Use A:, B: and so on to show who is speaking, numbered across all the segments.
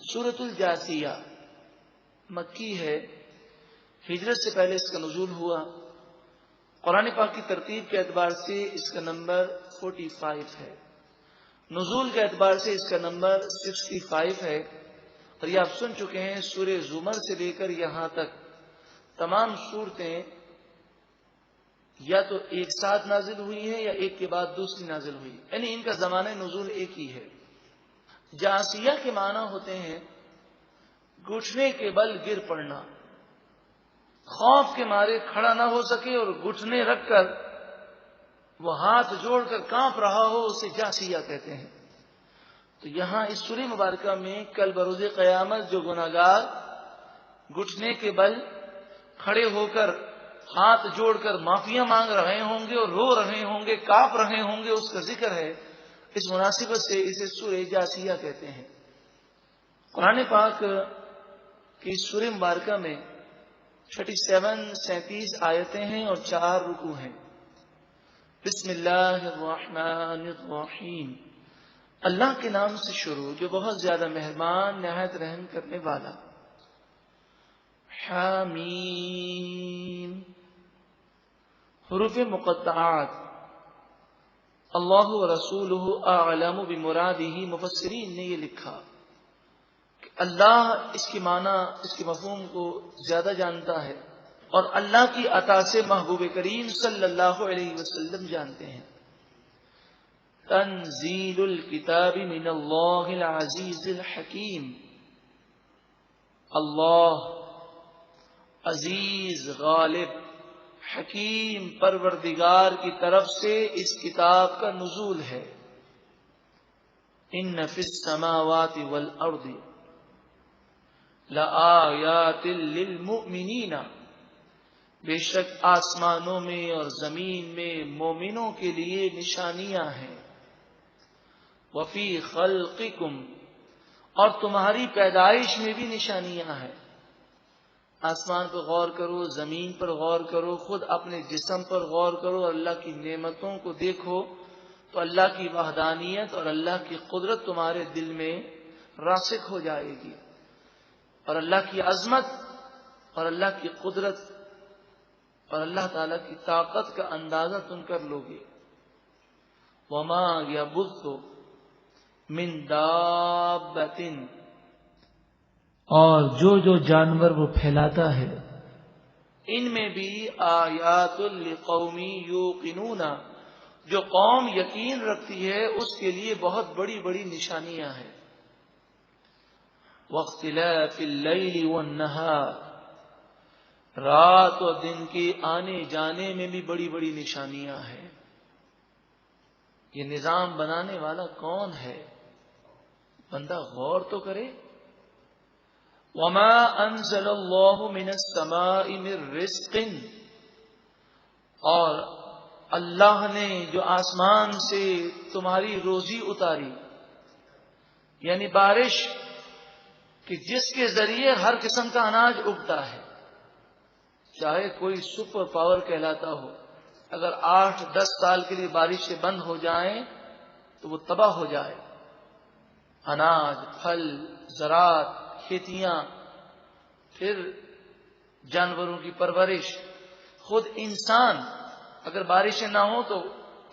A: سورۃ الجاثیہ مکی ہے، ہجرت سے پہلے اس کا نزول ہوا۔ قرآن پاک کی ترتیب کے اعتبار سے اس کا نمبر 45 ہے، نزول کے اعتبار سے اس کا نمبر 65 ہے، اور یہ آپ سن چکے ہیں سورہ زمر سے لے کر یہاں تک تمام صورتیں یا تو ایک ساتھ نازل ہوئی ہیں یا ایک کے بعد دوسری نازل ہوئی، یعنی ان کا زمانہ نزول ایک ہی ہے۔ جاثیہ کے معنی ہوتے ہیں گھٹنے کے بل گر پڑنا، خوف کے مارے کھڑا نہ ہو سکے اور گھٹنے رکھ کر وہ ہاتھ جوڑ کر کانپ رہا ہو، اسے جاثیہ کہتے ہیں۔ تو یہاں اس سورہ مبارکہ میں کل بروز قیامت جو گناہگار گھٹنے کے بل کھڑے ہو کر ہاتھ جوڑ کر معافیاں مانگ رہے ہوں گے اور رو رہے ہوں گے، کانپ رہے ہوں گے، اس کا ذکر ہے۔ اس مناسبت سے اسے سورہ جاثیہ کہتے ہیں۔ قرآن پاک کی سورہ مبارکہ میں 37 آیتیں ہیں اور 4 رکوع ہیں۔ بسم اللہ الرحمن الرحیم، اللہ کے نام سے شروع جو بہت زیادہ مہربان نہایت رحم کرنے والا۔ حامیم، حروف مقطعات، اللہ ورسولہ اعلم بمرادہ، مفسرین نے یہ لکھا کہ اللہ اس کی معنی، اس کے مفہوم کو زیادہ جانتا ہے، اور اللہ کی عطا سے محبوب کریم صلی اللہ علیہ وسلم جانتے ہیں۔ تنزیل الکتاب من اللہ العزیز الحکیم، اللہ عزیز غالب حکیم پروردگار کی طرف سے اس کتاب کا نزول ہے۔ ان فی السماوات والارض لآیات للمؤمنین، بے شک آسمانوں میں اور زمین میں مومنوں کے لیے نشانیاں ہیں۔ وفی خلقکم، اور تمہاری پیدائش میں بھی نشانیاں ہیں۔ آسمان پر غور کرو، زمین پر غور کرو، خود اپنے جسم پر غور کرو، اللہ کی نعمتوں کو دیکھو تو اللہ کی وحدانیت اور اللہ کی قدرت تمہارے دل میں راسخ ہو جائے گی، اور اللہ کی عظمت اور اللہ کی قدرت اور اللہ تعالی کی طاقت کا اندازہ تم کر لو گے۔ وما یبث من دابۃ، اور جو جانور وہ پھیلاتا ہے، ان میں بھی آیات لقوم یوقنون، جو قوم یقین رکھتی ہے اس کے لیے بہت بڑی بڑی نشانیاں ہیں۔ واختلاف اللیل والنہار، رات اور دن کے آنے جانے میں بھی بڑی بڑی نشانیاں ہیں۔ یہ نظام بنانے والا کون ہے؟ بندہ غور تو کرے۔ وما انزل اللہ من السماء من رزق، اور اللہ نے جو آسمان سے تمہاری روزی اتاری، یعنی بارش، کہ جس کے ذریعے ہر قسم کا اناج اگتا ہے، چاہے کوئی سپر پاور کہلاتا ہو، اگر 8-10 سال کے لیے بارشیں بند ہو جائیں تو وہ تباہ ہو جائے۔ اناج، پھل، زراعت، کھیتیاں، پھر جانوروں کی پرورش، خود انسان، اگر بارشیں نہ ہوں تو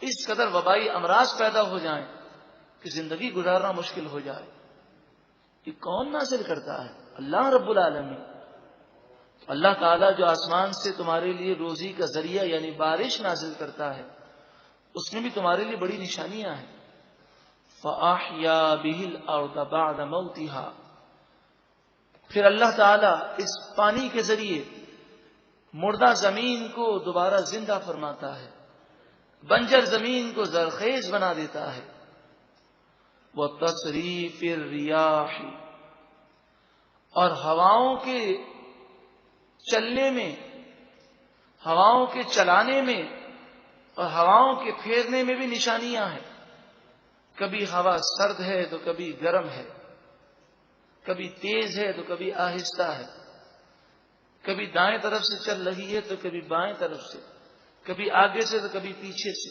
A: اس قدر وبائی امراض پیدا ہو جائیں کہ زندگی گزارنا مشکل ہو جائے۔ یہ کون نازل کرتا ہے؟ اللہ رب العالمین۔ اللہ تعالیٰ جو آسمان سے تمہارے لیے روزی کا ذریعہ یعنی بارش نازل کرتا ہے، اس میں بھی تمہارے لیے بڑی نشانیاں ہیں۔ فَأَحْيَا بِهِ الْأَرْضَ بَعْدَ مَوْتِهَا، پھر اللہ تعالیٰ اس پانی کے ذریعے مردہ زمین کو دوبارہ زندہ فرماتا ہے، بنجر زمین کو زرخیز بنا دیتا ہے۔ وَتَصْرِيفِ الرِّيَاحِ، اور ہواؤں کے چلنے میں، ہواؤں کے چلانے میں اور ہواؤں کے پھیرنے میں بھی نشانیاں ہیں۔ کبھی ہوا سرد ہے تو کبھی گرم ہے، کبھی تیز ہے تو کبھی آہستہ ہے، کبھی دائیں طرف سے چل رہی ہے تو کبھی بائیں طرف سے، کبھی آگے سے تو کبھی پیچھے سے،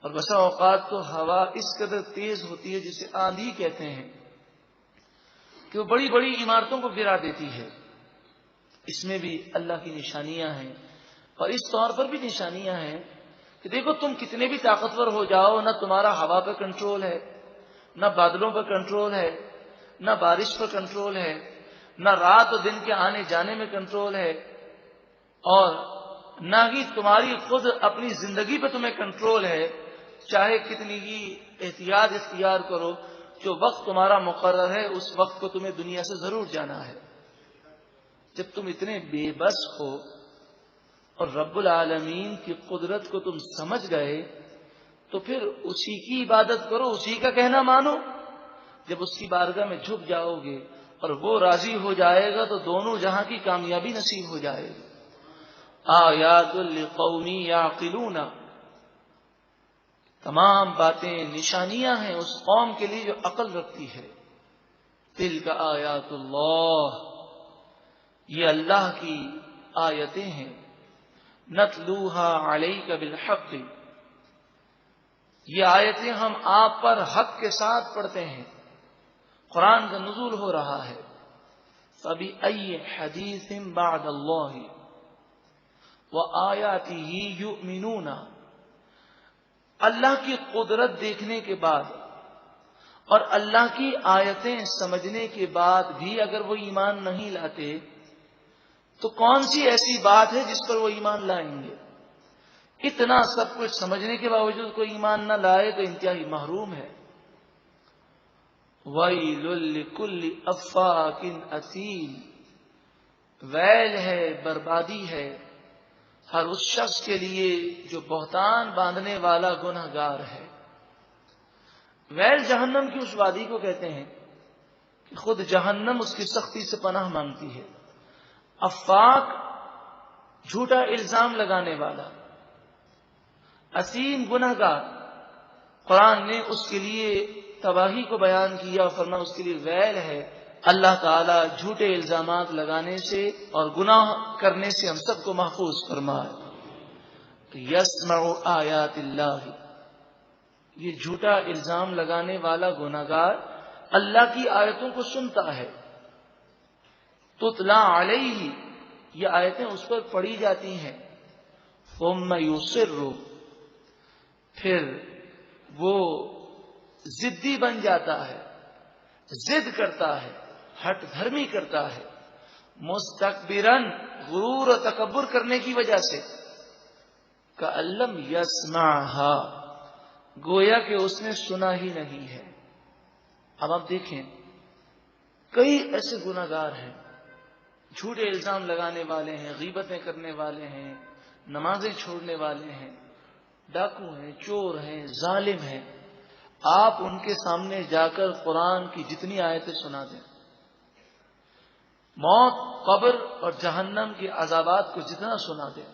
A: اور بسا اوقات تو ہوا اس قدر تیز ہوتی ہے جسے آندھی کہتے ہیں۔ کہ وہ بڑی بڑی عمارتوں کو گرا دیتی ہے. اس میں بھی اللہ کی نشانیاں ہیں. اور اس طور پر بھی نشانیاں ہیں کہ دیکھو تم کتنے بھی طاقتور ہو جاؤ، نہ تمہارا ہوا پہ کنٹرول ہے، نہ بادلوں پر کنٹرول ہے، نہ بارش پر کنٹرول ہے، نہ رات اور دن کے آنے جانے میں کنٹرول ہے، اور نہ ہی تمہاری خود اپنی زندگی پہ تمہیں کنٹرول ہے. چاہے کتنی ہی احتیاط اختیار کرو، جو وقت تمہارا مقرر ہے اس وقت کو تمہیں دنیا سے ضرور جانا ہے. جب تم اتنے بے بس ہو اور رب العالمین کی قدرت کو تم سمجھ گئے تو پھر اسی کی عبادت کرو، اسی کا کہنا مانو. جب اس کی بارگاہ میں جھک جاؤ گے اور وہ راضی ہو جائے گا تو دونوں جہاں کی کامیابی نصیب ہو جائے گی. آیات لقوم یعقلون، تمام باتیں نشانیاں ہیں اس قوم کے لیے جو عقل رکھتی ہے. تلک آیات اللہ، یہ اللہ کی آیتیں ہیں. نتلوہا علیک بالحق، یہ آیتیں ہم آپ پر حق کے ساتھ پڑھتے ہیں. قرآن کا نزول ہو رہا ہے. فبأی حدیث بعد اللہ وآیاتہ یؤمنون، اللہ کی قدرت دیکھنے کے بعد اور اللہ کی آیتیں سمجھنے کے بعد بھی اگر وہ ایمان نہیں لاتے تو کون سی ایسی بات ہے جس پر وہ ایمان لائیں گے؟ اتنا سب کچھ سمجھنے کے باوجود کوئی ایمان نہ لائے تو انتہائی محروم ہے. وَيْلٌ لِكُلِّ أَفَّاكٍ أَثِيمٍ، ویل ہے، بربادی ہے ہر اس شخص کے لیے جو بہتان باندھنے والا گنہگار ہے. ویل جہنم کی اس وادی کو کہتے ہیں کہ خود جہنم اس کی سختی سے پناہ مانگتی ہے. افاق جھوٹا الزام لگانے والا، اثیم گنہگار. قرآن نے اس کے لیے تباہی کو بیان کیا اور فرمایا اس کے لیے ویل ہے. اللہ تعالیٰ جھوٹے الزامات لگانے سے اور گناہ کرنے سے ہم سب کو محفوظ فرمائے. یسمع آیات اللہ، یہ جھوٹا الزام لگانے والا گنہگار اللہ کی آیتوں کو سنتا ہے. تتلا علیہ، یہ آیتیں اس پر پڑھی جاتی ہیں. ثم یصر، پھر وہ ضدی بن جاتا ہے، ضد کرتا ہے، ہٹ دھرمی کرتا ہے. مستکبرن، غرور و تکبر کرنے کی وجہ سے. کألم یسمعھا، گویا کہ اس نے سنا ہی نہیں ہے. اب آپ دیکھیں کئی ایسے گناہگار ہیں، جھوٹے الزام لگانے والے ہیں، غیبتیں کرنے والے ہیں، نمازیں چھوڑنے والے ہیں، ڈاکو ہیں، چور ہیں، ظالم ہیں. آپ ان کے سامنے جا کر قرآن کی جتنی آیتیں سنا دیں، موت، قبر اور جہنم کے عذابات کو جتنا سنا دیں،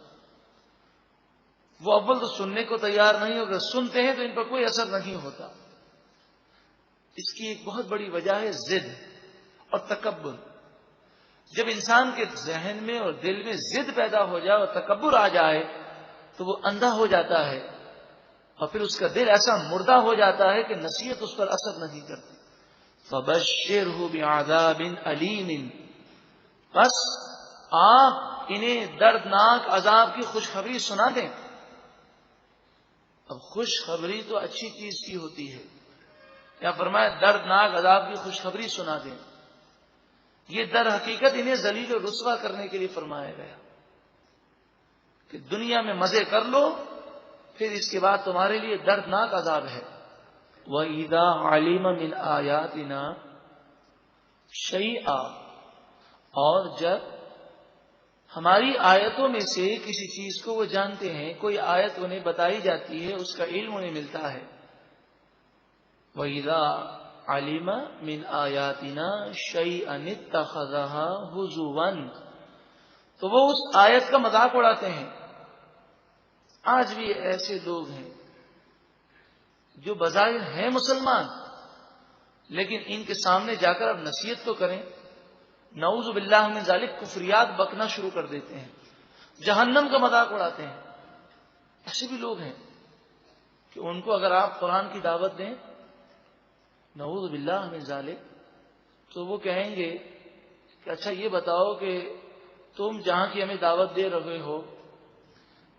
A: وہ اول تو سننے کو تیار نہیں، اگر سنتے ہیں تو ان پر کوئی اثر نہیں ہوتا. اس کی ایک بہت بڑی وجہ ہے ضد اور تکبر. جب انسان کے ذہن میں اور دل میں ضد پیدا ہو جائے اور تکبر آ جائے تو وہ اندھا ہو جاتا ہے اور پھر اس کا دل ایسا مردہ ہو جاتا ہے کہ نصیحت اس پر اثر نہیں کرتی. فبشرہ بعذاب علیم، بس آپ انہیں دردناک عذاب کی خوشخبری سنا دیں. اب خوشخبری تو اچھی چیز کی ہوتی ہے، کیا فرمایا؟ دردناک عذاب کی خوشخبری سنا دیں. یہ در حقیقت انہیں ذلیل و رسوا کرنے کے لیے فرمایا گیا کہ دنیا میں مزے کر لو، پھر اس کے بعد تمہارے لیے دردناک عذاب ہے. وَإِذَا عَلِمَ مِنْ آيَاتِنَا شَيْئًا، اور جب ہماری آیتوں میں سے کسی چیز کو وہ جانتے ہیں، کوئی آیت انہیں بتائی جاتی ہے، اس کا علم انہیں ملتا ہے. وَإِذَا عَلِمَ مِنْ آيَاتِنَا شَيْئًا اتَّخَذَهَا هُزُوًا، تو وہ اس آیت کا مذاق اڑاتے ہیں. آج بھی ایسے لوگ ہیں جو بظاہر ہیں مسلمان، لیکن ان کے سامنے جا کر اب نصیحت تو کریں، نعوذ باللہ من ذالک کفریات بکنا شروع کر دیتے ہیں، جہنم کا مذاق اڑاتے ہیں. ایسے بھی لوگ ہیں کہ ان کو اگر آپ قرآن کی دعوت دیں، نعوذ باللہ من ذالک، تو وہ کہیں گے کہ اچھا یہ بتاؤ کہ تم جہاں کی ہمیں دعوت دے رہے ہو،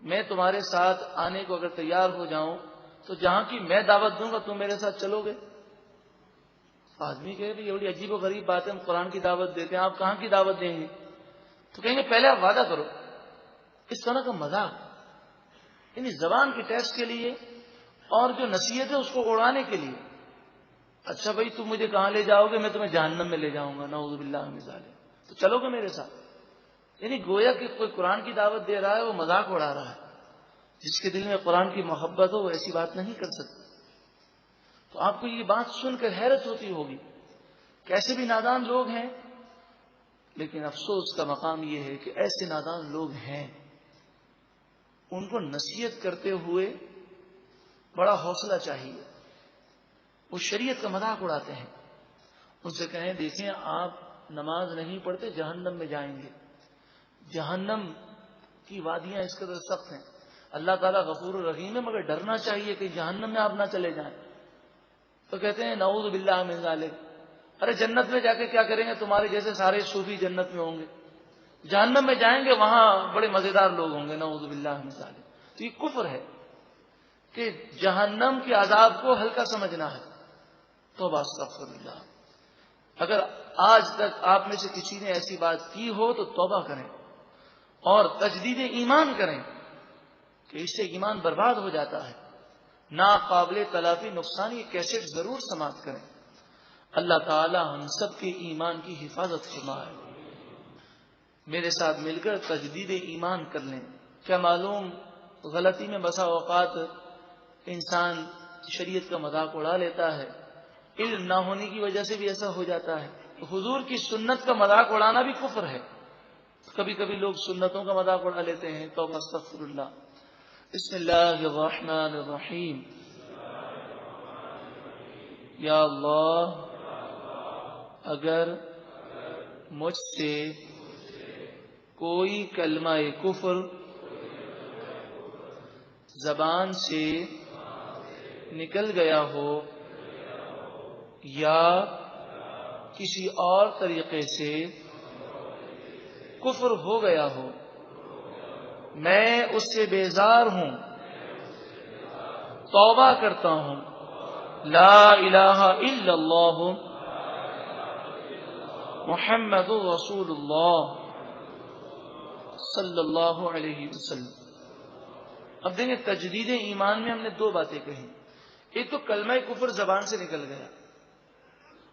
A: میں تمہارے ساتھ آنے کو اگر تیار ہو جاؤں تو جہاں کی میں دعوت دوں گا تم میرے ساتھ چلو گے؟ آدمی کہے کہ یہ بڑی عجیب و غریب بات ہے، ہم قرآن کی دعوت دیتے ہیں، آپ کہاں کی دعوت دیں گے؟ تو کہیں گے پہلے آپ وعدہ کرو۔ اس طرح کا مذاق، یعنی زبان کے ٹیسٹ کے لیے اور جو نصیحت ہے اس کو اڑانے کے لیے۔ اچھا بھائی تم مجھے کہاں لے جاؤ گے؟ میں تمہیں جہنم میں لے جاؤں گا، نعوذ باللہ من ذالک، تو چلو گے میرے ساتھ؟ یعنی گویا کہ کوئی قرآن کی دعوت دے رہا ہے، وہ مذاق اڑا رہا ہے۔ جس کے دل میں قرآن کی محبت ہو وہ ایسی بات نہیں کر سکتا۔ تو آپ کو یہ بات سن کر حیرت ہوتی ہوگی، کیسے بھی نادان لوگ ہیں، لیکن افسوس کا مقام یہ ہے کہ ایسے نادان لوگ ہیں، ان کو نصیحت کرتے ہوئے بڑا حوصلہ چاہیے۔ وہ شریعت کا مذاق اڑاتے ہیں۔ ان سے کہیں دیکھیں آپ نماز نہیں پڑھتے جہنم میں جائیں گے۔ جہنم کی وادیاں اس قدر سخت ہیں، اللہ تعالیٰ غفور الرحیم ہے، مگر ڈرنا چاہیے کہ جہنم میں آپ نہ چلے جائیں۔ تو کہتے ہیں نعوذ باللہ من ذالک، ارے جنت میں جا کے کیا کریں گے؟ تمہارے جیسے سارے صوفی جنت میں ہوں گے، جہنم میں جائیں گے وہاں بڑے مزیدار لوگ ہوں گے، نعوذ باللہ من ذالک۔ تو یہ کفر ہے کہ جہنم کے عذاب کو ہلکا سمجھنا ہے۔ توبہ استغفر اللہ۔ اگر آج تک آپ میں سے کسی نے ایسی بات کی ہو تو توبہ کریں اور تجدید ایمان کریں کہ اس سے ایمان برباد ہو جاتا ہے، ناقابل تلافی نقصان۔ یہ کیسٹ ضرور سماعت کریں۔ اللہ تعالی ہم سب کے ایمان کی حفاظت فرمائے۔ میرے ساتھ مل کر تجدید ایمان کر لیں۔ کیا معلوم غلطی میں بسا اوقات انسان شریعت کا مذاق اڑا لیتا ہے، علم نہ ہونے کی وجہ سے بھی ایسا ہو جاتا ہے۔ حضور کی سنت کا مذاق اڑانا بھی کفر ہے۔ کبھی کبھی لوگ سنتوں کا مذاق اڑا لیتے ہیں۔ توبہ استغفر اللہ۔ بسم اللہ الرحمن الرحیم۔ یا اللہ، اگر مجھ سے کوئی کلمہ کفر زبان سے نکل گیا ہو یا کسی اور طریقے سے کفر ہو گیا ہو، میں اس سے بیزار ہوں، توبہ کرتا ہوں، لا الہ الا اللہ محمد رسول اللہ صلی اللہ علیہ وسلم۔ اب دیکھیں تجدید ایمان میں ہم نے دو باتیں کہیں، ایک تو کلمہ کفر زبان سے نکل گیا،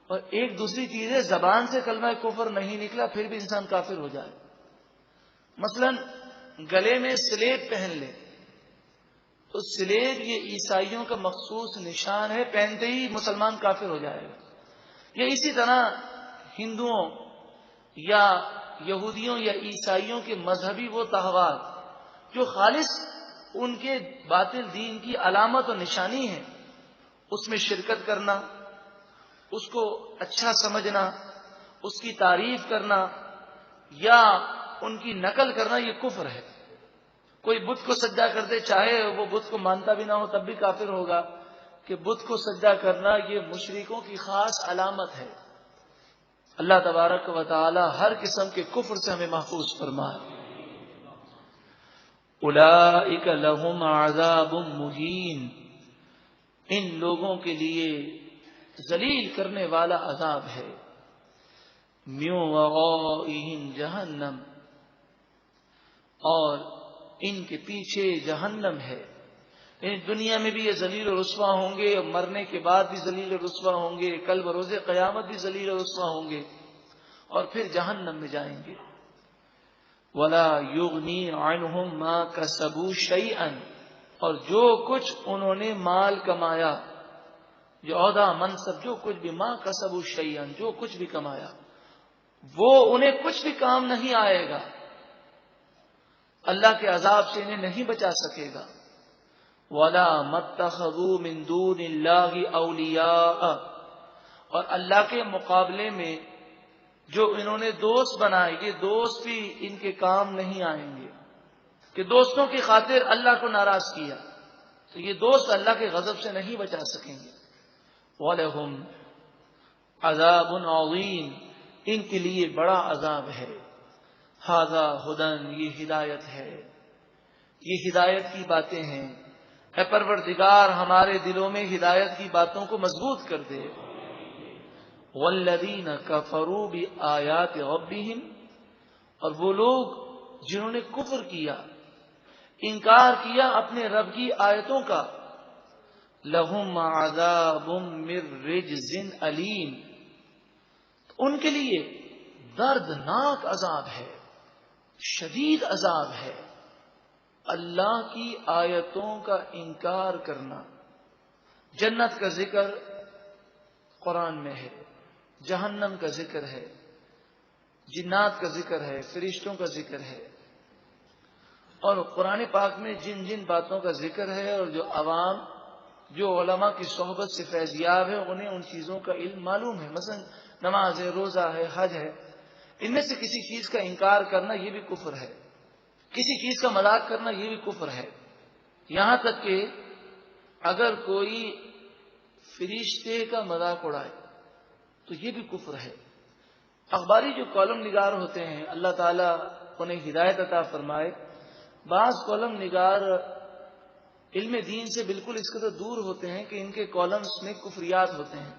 A: اور ایک دوسری چیز ہے زبان سے کلمہ کفر نہیں نکلا پھر بھی انسان کافر ہو جائے۔ مثلا گلے میں سلیب پہن لے تو سلیب یہ عیسائیوں کا مخصوص نشان ہے، پہنتے ہی مسلمان کافر ہو جائے گا۔ یا اسی طرح ہندوؤں یا یہودیوں یا عیسائیوں کے مذہبی وہ تہوار جو خالص ان کے باطل دین کی علامت و نشانی ہے، اس میں شرکت کرنا، اس کو اچھا سمجھنا، اس کی تعریف کرنا یا ان کی نقل کرنا، یہ کفر ہے۔ کوئی بت کو سجدہ کرتے، چاہے وہ بت کو مانتا بھی نہ ہو تب بھی کافر ہوگا، کہ بت کو سجدہ کرنا یہ مشرکوں کی خاص علامت ہے۔ اللہ تبارک و تعالی ہر قسم کے کفر سے ہمیں محفوظ فرمائے۔ اولئک لہم عذاب مہین، ان لوگوں کے لیے ذلیل کرنے والا عذاب ہے۔ من ورائہم جہنم، اور ان کے پیچھے جہنم ہے۔ یعنی دنیا میں بھی یہ ذلیل و رسوا ہوں گے، مرنے کے بعد بھی ذلیل و رسوا ہوں گے، کل بروز قیامت بھی ذلیل و رسوا ہوں گے، اور پھر جہنم میں جائیں گے۔ ولا یغنی عنہم ما کسبوا شیئا، اور جو کچھ انہوں نے مال کمایا، جو عہدہ منصب جو کچھ بھی، ما کسبوا شیئا، جو کچھ بھی کمایا وہ انہیں کچھ بھی کام نہیں آئے گا، اللہ کے عذاب سے انہیں نہیں بچا سکے گا۔ وَلَا مَتَّخَذُوا مِن دُونِ اللَّهِ أَوْلِيَاءَ، اور اللہ کے مقابلے میں جو انہوں نے دوست بنائے، یہ دوست بھی ان کے کام نہیں آئیں گے، کہ دوستوں کی خاطر اللہ کو ناراض کیا تو یہ دوست اللہ کے غضب سے نہیں بچا سکیں گے۔ وَلَهُمْ عذاب عظیم، ان کے لیے بڑا عذاب ہے. ھذا ھدی، یہ ہدایت ہے، یہ ہدایت کی باتیں ہیں. اے پروردگار ہمارے دلوں میں ہدایت کی باتوں کو مضبوط کر دے. والذین کفروا بآیات ربہم، اور وہ لوگ جنہوں نے کفر کیا، انکار کیا اپنے رب کی آیتوں کا، لہم عذاب من رجز علیم، ان کے لیے دردناک عذاب ہے، شدید عذاب ہے. اللہ کی آیتوں کا انکار کرنا. جنت کا ذکر قرآن میں ہے، جہنم کا ذکر ہے، جنات کا ذکر ہے، فرشتوں کا ذکر ہے، اور قرآن پاک میں جن جن باتوں کا ذکر ہے اور جو عوام، جو علماء کی صحبت سے فیضیاب ہے، انہیں ان چیزوں کا علم معلوم ہے. مثلا نماز ہے، روزہ ہے، حج ہے. ان میں سے کسی چیز کا انکار کرنا یہ بھی کفر ہے، کسی چیز کا مذاق کرنا یہ بھی کفر ہے. یہاں تک کہ اگر کوئی فرشتے کا مذاق اڑائے تو یہ بھی کفر ہے. اخباری جو کالم نگار ہوتے ہیں، اللہ تعالیٰ انہیں ہدایت عطا فرمائے. بعض کالم نگار علم دین سے بالکل اس قدر دور ہوتے ہیں کہ ان کے کالمز میں کفریات ہوتے ہیں.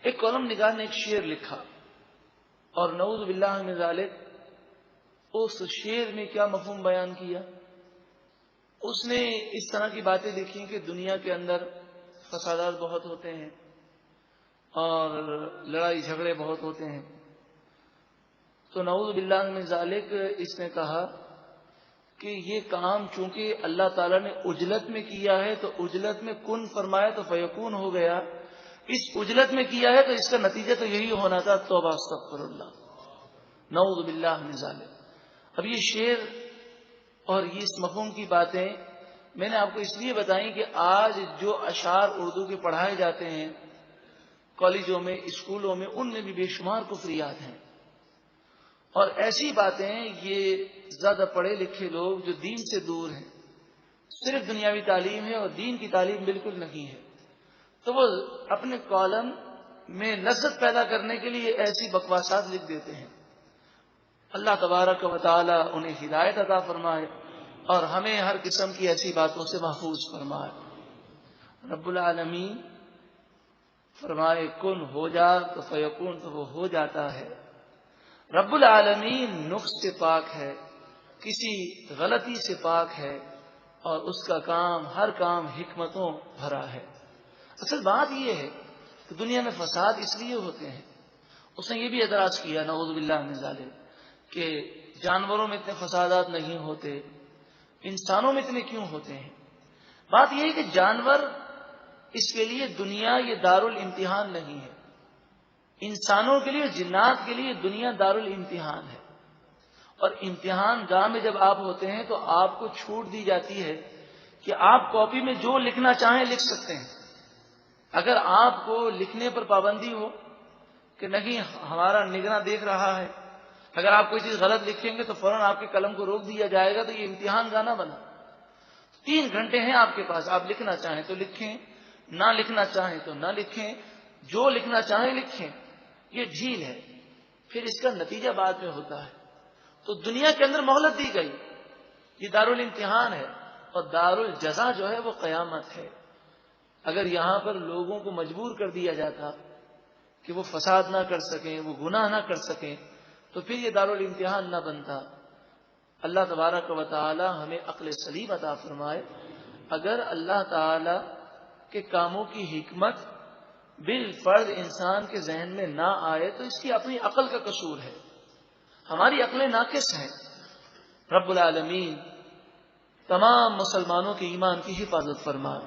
A: ایک کالم نگار نے ایک شعر لکھا اور نعوذ باللہ من ذالک اس شعر میں کیا مفہوم بیان کیا. اس نے اس طرح کی باتیں لکھی کہ دنیا کے اندر فسادات بہت ہوتے ہیں اور لڑائی جھگڑے بہت ہوتے ہیں. تو نعوذ باللہ من ذالک اس نے کہا کہ یہ کام چونکہ اللہ تعالیٰ نے عجلت میں کیا ہے تو عجلت میں کن فرمایا تو فیکون ہو گیا. اس عجلت میں کیا ہے تو اس کا نتیجہ تو یہی ہونا تھا. توبہ استغفر اللہ، نعوذ باللہ من ذالک. اب یہ شعر اور یہ اس مفہوم کی باتیں میں نے آپ کو اس لیے بتائیں کہ آج جو اشعار اردو کے پڑھائے جاتے ہیں کالجوں میں، اسکولوں میں، ان میں بھی بے شمار کفریات ہیں. اور ایسی باتیں یہ زیادہ پڑھے لکھے لوگ جو دین سے دور ہیں، صرف دنیاوی تعلیم ہے اور دین کی تعلیم بالکل نہیں ہے، تو وہ اپنے کالم میں لذت پیدا کرنے کے لیے ایسی بکواسات لکھ دیتے ہیں. اللہ تبارک و تعالی انہیں ہدایت عطا فرمائے اور ہمیں ہر قسم کی ایسی باتوں سے محفوظ فرمائے. رب العالمین فرمائے کن ہو جا تو فیکون، تو وہ ہو جاتا ہے. رب العالمین نقص سے پاک ہے، کسی غلطی سے پاک ہے، اور اس کا کام ہر کام حکمتوں بھرا ہے. اصل بات یہ ہے کہ دنیا میں فساد اس لیے ہوتے ہیں. اس نے یہ بھی اعتراض کیا نعوذ باللہ من ذالک کہ جانوروں میں اتنے فسادات نہیں ہوتے، انسانوں میں اتنے کیوں ہوتے ہیں. بات یہ ہے کہ جانور اس کے لیے دنیا یہ دارالامتحان نہیں ہے. انسانوں کے لیے، جنات کے لیے دنیا دارالامتحان ہے. اور امتحان گاہ میں جب آپ ہوتے ہیں تو آپ کو چھوٹ دی جاتی ہے کہ آپ کاپی میں جو لکھنا چاہیں لکھ سکتے ہیں. اگر آپ کو لکھنے پر پابندی ہو کہ نہیں ہمارا نگراں دیکھ رہا ہے، اگر آپ کوئی چیز غلط لکھیں گے تو فوراً آپ کے قلم کو روک دیا جائے گا، تو یہ امتحان گاہ نہ بنا. 3 گھنٹے ہیں آپ کے پاس، آپ لکھنا چاہیں تو لکھیں، نہ لکھنا چاہیں تو نہ لکھیں، جو لکھنا چاہیں لکھیں. یہ ڈھیل ہے، پھر اس کا نتیجہ بعد میں ہوتا ہے. تو دنیا کے اندر مہلت دی گئی، یہ دارالامتحان ہے، اور دارالجزا جو ہے وہ قیامت ہے. اگر یہاں پر لوگوں کو مجبور کر دیا جاتا کہ وہ فساد نہ کر سکیں، وہ گناہ نہ کر سکیں، تو پھر یہ دارالامتحان نہ بنتا. اللہ تبارک و تعالی ہمیں عقل سلیم عطا فرمائے. اگر اللہ تعالی کے کاموں کی حکمت بالفرض انسان کے ذہن میں نہ آئے تو اس کی اپنی عقل کا قصور ہے، ہماری عقلیں ناقص ہیں. رب العالمین تمام مسلمانوں کے ایمان کی حفاظت فرمائے.